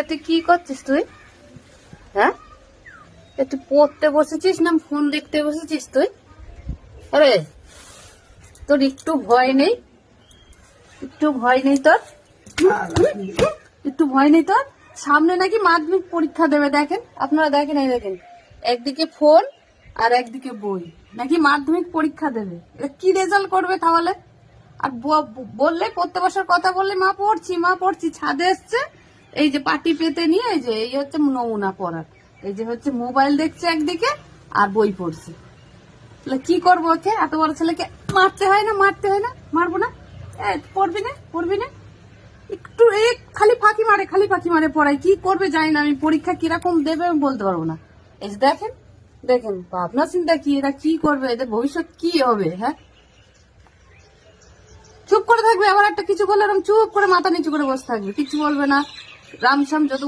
তুই কি করছিস তুই? হ্যাঁ, তুই পড়তে বসেছিস না ফোন দেখতে বসেছিস তুই? আরে তোর একটু ভয় নেই? একটু ভয় নেই তোর? একটু ভয় নেই তোর? সামনে নাকি মাধ্যমিক পরীক্ষা দেবে, দেখেন আপনারা, দেখেন এই দেখেন, একদিকে ফোন আর একদিকে বই, নাকি মাধ্যমিক পরীক্ষা দেবে। এটা কি রেজাল্ট করবে তাহলে? আর বললে পড়তে বসার কথা বললে মা পড়ছি ছাদে এসছে, এই যে পাটি পেতে নিয়ে, এই যে এই হচ্ছে নমুনা পড়ার, এই যে হচ্ছে মোবাইল দেখছে একদিকে আর বই পড়ছে। তাহলে কি করবো ওকে? এত বড় ছেলেকে মারতে হয় না? মারবো না? পড়বি না একটু, খালি ফাঁকি মারে পড়ায়। কি করবে জানি না, আমি পরীক্ষা কিরকম দেবে আমি বলতে পারবো না। এই যে দেখেন দেখেন ভাবনা চিন্তা কি, এরা কি করবে, এদের ভবিষ্যৎ কি হবে? হ্যাঁ, চুপ করে থাকবে, আবার একটা কিছু বললে এরকম চুপ করে মাথা নিচু করে বসে থাকবে, কিছু বলবে না, রামসাম যত